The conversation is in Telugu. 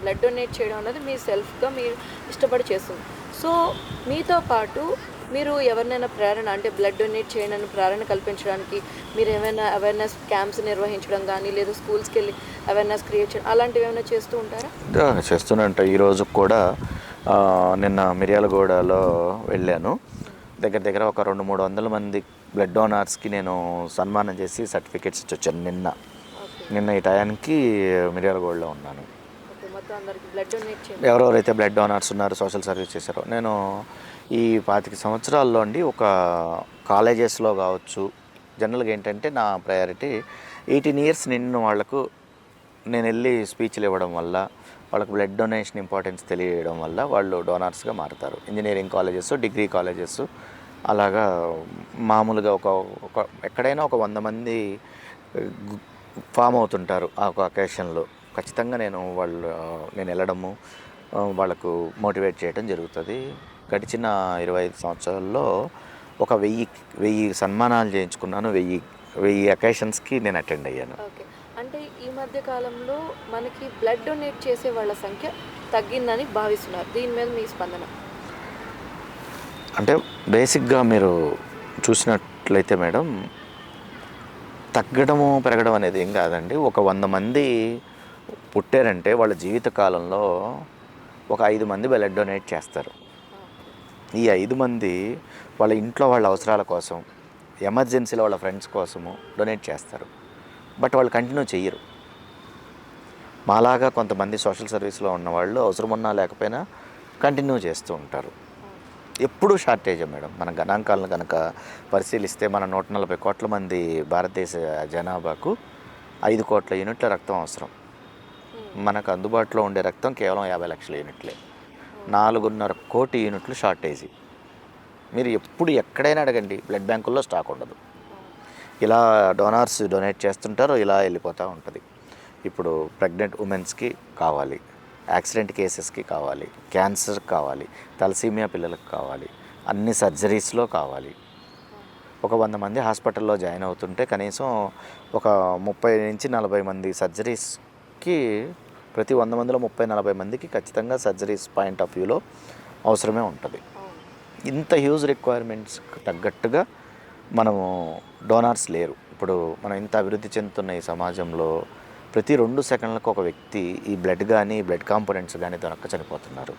బ్లడ్ డొనేట్ చేయడం అనేది మీ సెల్ఫ్గా మీరు ఇష్టపడి చేస్తుంది. సో మీతో పాటు మీరు ఎవరినైనా ప్రేరణ అంటే బ్లడ్ డొనేట్ చేయండి అని ప్రేరణ కల్పించడానికి మీరు ఏమైనా అవేర్నెస్ క్యాంప్స్ నిర్వహించడం కానీ లేదా స్కూల్స్కి వెళ్ళి అవేర్నెస్ క్రియేట్ చేయడం అలాంటివి ఏమైనా చేస్తూ ఉంటారా? చేస్తున్నంట. ఈరోజు కూడా నిన్న మిర్యాలగూడలో వెళ్ళాను. దగ్గర దగ్గర ఒక 200-300 మంది బ్లడ్ డోనార్స్కి నేను సన్మానం చేసి సర్టిఫికేట్స్ ఇచ్చి వచ్చాను నిన్న ఈ టయానికి మిర్యాలగూడలో ఉన్నాను. ఎవరెవరైతే బ్లడ్ డోనార్స్ ఉన్నారో సోషల్ సర్వీస్ చేశారో నేను ఈ 25 సంవత్సరాల్లో అండి ఒక కాలేజెస్లో కావచ్చు, జనరల్గా ఏంటంటే నా ప్రయారిటీ 18 ఇయర్స్ నిన్న వాళ్ళకు నేను వెళ్ళి స్పీచ్లు ఇవ్వడం వల్ల వాళ్ళకు బ్లడ్ డొనేషన్ ఇంపార్టెన్స్ తెలియడం వల్ల వాళ్ళు డోనార్స్గా మారుతారు. ఇంజనీరింగ్ కాలేజెస్, డిగ్రీ కాలేజెస్ అలాగా మామూలుగా ఒక ఎక్కడైనా ఒక 100 మంది ఫామ్ అవుతుంటారు ఆ ఒక అకేషన్లో. ఖచ్చితంగా నేను వెళ్ళడము వాళ్ళకు మోటివేట్ చేయడం జరుగుతుంది. గడిచిన 25 సంవత్సరాల్లో ఒక 1000 సన్మానాలు చేయించుకున్నాను. 1000 అకేషన్స్కి నేను అటెండ్ అయ్యాను. ఓకే. అంటే ఈ మధ్య కాలంలో మనకి బ్లడ్ డొనేట్ చేసే వాళ్ళ సంఖ్య తగ్గిందని భావిస్తున్నారు. దీని మీద మీ స్పందన? అంటే బేసిక్గా మీరు చూసినట్లయితే మేడం, తగ్గడము పెరగడం అనేది ఏం కాదండి. ఒక 100 మంది పుట్టారంటే వాళ్ళ జీవిత కాలంలో ఒక 5 మంది బ్లడ్ డొనేట్ చేస్తారు. ఈ 5 మంది వాళ్ళ ఇంట్లో వాళ్ళ అవసరాల కోసం, ఎమర్జెన్సీలో వాళ్ళ ఫ్రెండ్స్ కోసము డొనేట్ చేస్తారు. బట్ వాళ్ళు కంటిన్యూ చెయ్యరు. మాలాగా కొంతమంది సోషల్ సర్వీస్లో ఉన్నవాళ్ళు అవసరం ఉన్నా లేకపోయినా కంటిన్యూ చేస్తూ ఉంటారు. ఎప్పుడూ షార్టేజే మేడం. మన గణాంకాలను కనుక పరిశీలిస్తే మన 140 కోట్ల మంది భారతదేశ జనాభాకు 5 కోట్ల యూనిట్ల రక్తం అవసరం. మనకు అందుబాటులో ఉండే రక్తం కేవలం 50 లక్షల యూనిట్లే. 4.5 కోటి యూనిట్లు షార్టేజీ. మీరు ఎప్పుడు ఎక్కడైనా అడగండి, బ్లడ్ బ్యాంకుల్లో స్టాక్ ఉండదు. ఇలా డోనార్స్ డొనేట్ చేస్తుంటారు, ఇలా వెళ్ళిపోతూ ఉంటుంది. ఇప్పుడు ప్రెగ్నెంట్ ఉమెన్స్కి కావాలి, యాక్సిడెంట్ కేసెస్కి కావాలి, క్యాన్సర్ కావాలి, తలసీమియా పిల్లలకు కావాలి, అన్ని సర్జరీస్లో కావాలి. ఒక 100 మంది హాస్పిటల్లో జాయిన్ అవుతుంటే కనీసం ఒక 30-40 మంది సర్జరీస్కి, ప్రతి 100 మందిలో 30-40 మందికి ఖచ్చితంగా సర్జరీస్ పాయింట్ ఆఫ్ వ్యూలో అవసరమే ఉంటుంది. ఇంత హ్యూజ్ రిక్వైర్మెంట్స్కి తగ్గట్టుగా మనము డోనార్స్ లేరు. ఇప్పుడు మనం ఇంత అభివృద్ధి చెందుతున్న ఈ సమాజంలో ప్రతి 2 సెకండ్లకు ఒక వ్యక్తి ఈ బ్లడ్ కానీ బ్లడ్ కాంపోనెంట్స్ కానీ దొరక్క చనిపోతున్నారు.